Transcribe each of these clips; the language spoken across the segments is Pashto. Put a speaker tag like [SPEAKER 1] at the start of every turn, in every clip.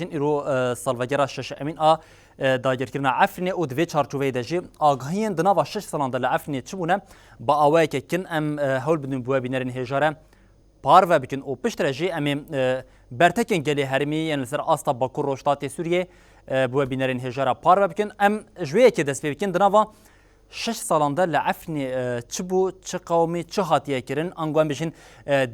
[SPEAKER 1] جن ایرو سالوگرا شش امین داگیرکردن عفنی و دوی چارچوبه دژی آگاهی دنوا شش سالان دل عفنی چبونه با آوای که کن ام هول بدون بوا بینرین هجاره پار و بکن او پشترجی ام برتکن گلی هرمی یعنی سر آستا باکور روشتات سوریه بوا بینرین هجاره پار و بکن ام جویه که دست بکن دنوا شش سالان دل عفنی چبو چه قومی چه هاتیه کرن انگوان بشین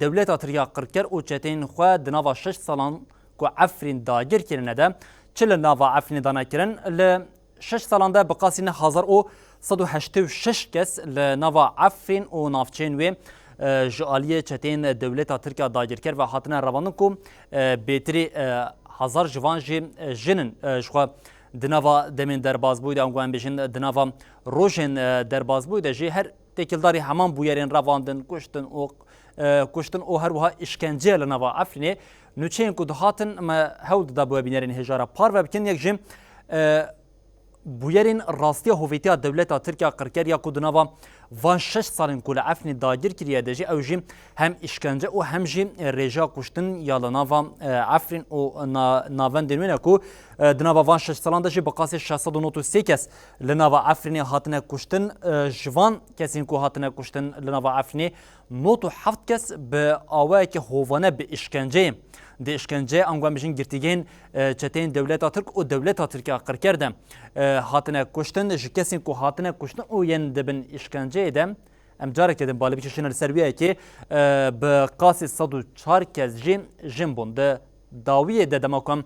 [SPEAKER 1] دولت آتریا قرکر او چتین خو دنوا شش سالان کو عفرین داگیر کرنه ده چل ناوا عفرین دانا کرن ل 6 سالان ده بقاسین 1186 کس ل ناوا عفرین و نافچین و جالیه چتین دولت ترکیه داگیر کر و هاتنه روانن کو بیتری هزار جوان جنن شخوا دناوا دمین درباز بود انگوان بشین دناوا روشن درباز بود جی هر تکلداری همان بویرین رواندن کشتن او هر وها اشکنجه لناوا عفرینه نوچین کو دهاتن ما هول دا بو بینرین هجاره پار و بکن یک جیم بویرین راستی هویتی دولت ترکیه قرکر یا کو دناوا وان 6 سالن کول عفن داگیر کریه دجی او جیم هم اشکنجه او هم جیم رجا کشتن یا لناوا عفرین او ناوند دنوینه کو دناوا وان 6 سالان دجی بقاس 693 کس لناوا عفرین هاتنه کشتن جوان کسین کو هاتنه کشتن لناوا عفرین نوت 7 کس به آوای که هوانه به اشکنجه د اشکنجه انگوان بشین گرتیگین چتین دولت ترک و دولت ترکیه قر کرده هاتنه کشتن جکسین کو هاتنه کشتن او ین دبن اشکنجه دم ام جاره کدم بالا بکشین سرویه که به قاسی 104 کس جنبون ده داویه ده دماکم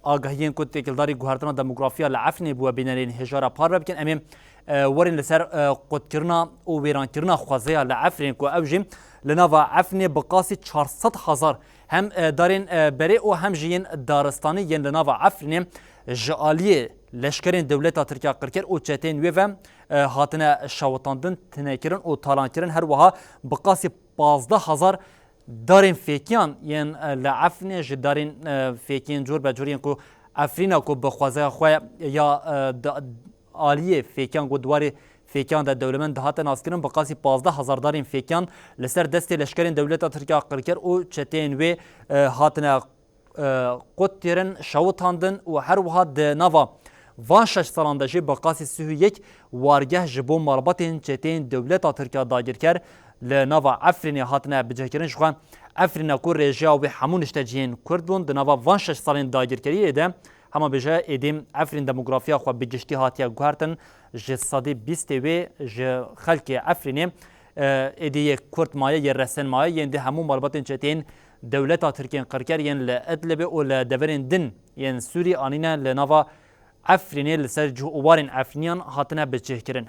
[SPEAKER 1] آگاهیین کو تکلداری گوهرتنا دموگرافیا لعفنی بو بینرین هجاره پار بکن امیم ورین لسر قد کرنا و ویران کرنا خوازه لعفرین کو اوجیم لناوا عفنی بقاسی 400,000 هم دارین بری و هم جین دارستانی ین لناوا عفرین جالیه لشکرین دولت ترکیه قرکر او چتین و هاتنه شوتاندن تنکرن او تالانکرن هر وها بقاسی 15,000 دارین فیکیان ین لعفنی جدارین فیکین جور به جورین کو عفرینا کو بخوازه خواه یا عالیه فیکیان کو دواری فیکان د دولمن دهات ناسکرین بقاسی 15,000 دارین فیکان لسر دست لشکرین دولت ترکیه قرکر او چتین و هاتنه قطرن شوتاندن و هر وها د نوا وان 6 سالان دجی بقاسی 31 وارگه جبو مربطین چتین دولت ترکیه داگیر کر لنوا عفرین هاتنه بجهکرین شخوان عفرین کو رژیا و همون اشتجین کردون د نوا وان 6 سالین داگیر کریه ده هما بجا ادیم عفرین دموگرافیا خو بجشتی هاتیا گوهرتن ج صدی 20 و ج خلق عفرین ادی کرد مایه ی رسن مایه یند همون مربطین چتین دولت ترکیه قرکر ین لادلب او لدورین دن ین سوری انینا لنوا عفرین لسر جوارین عفرینیان هاتنه بچهکرین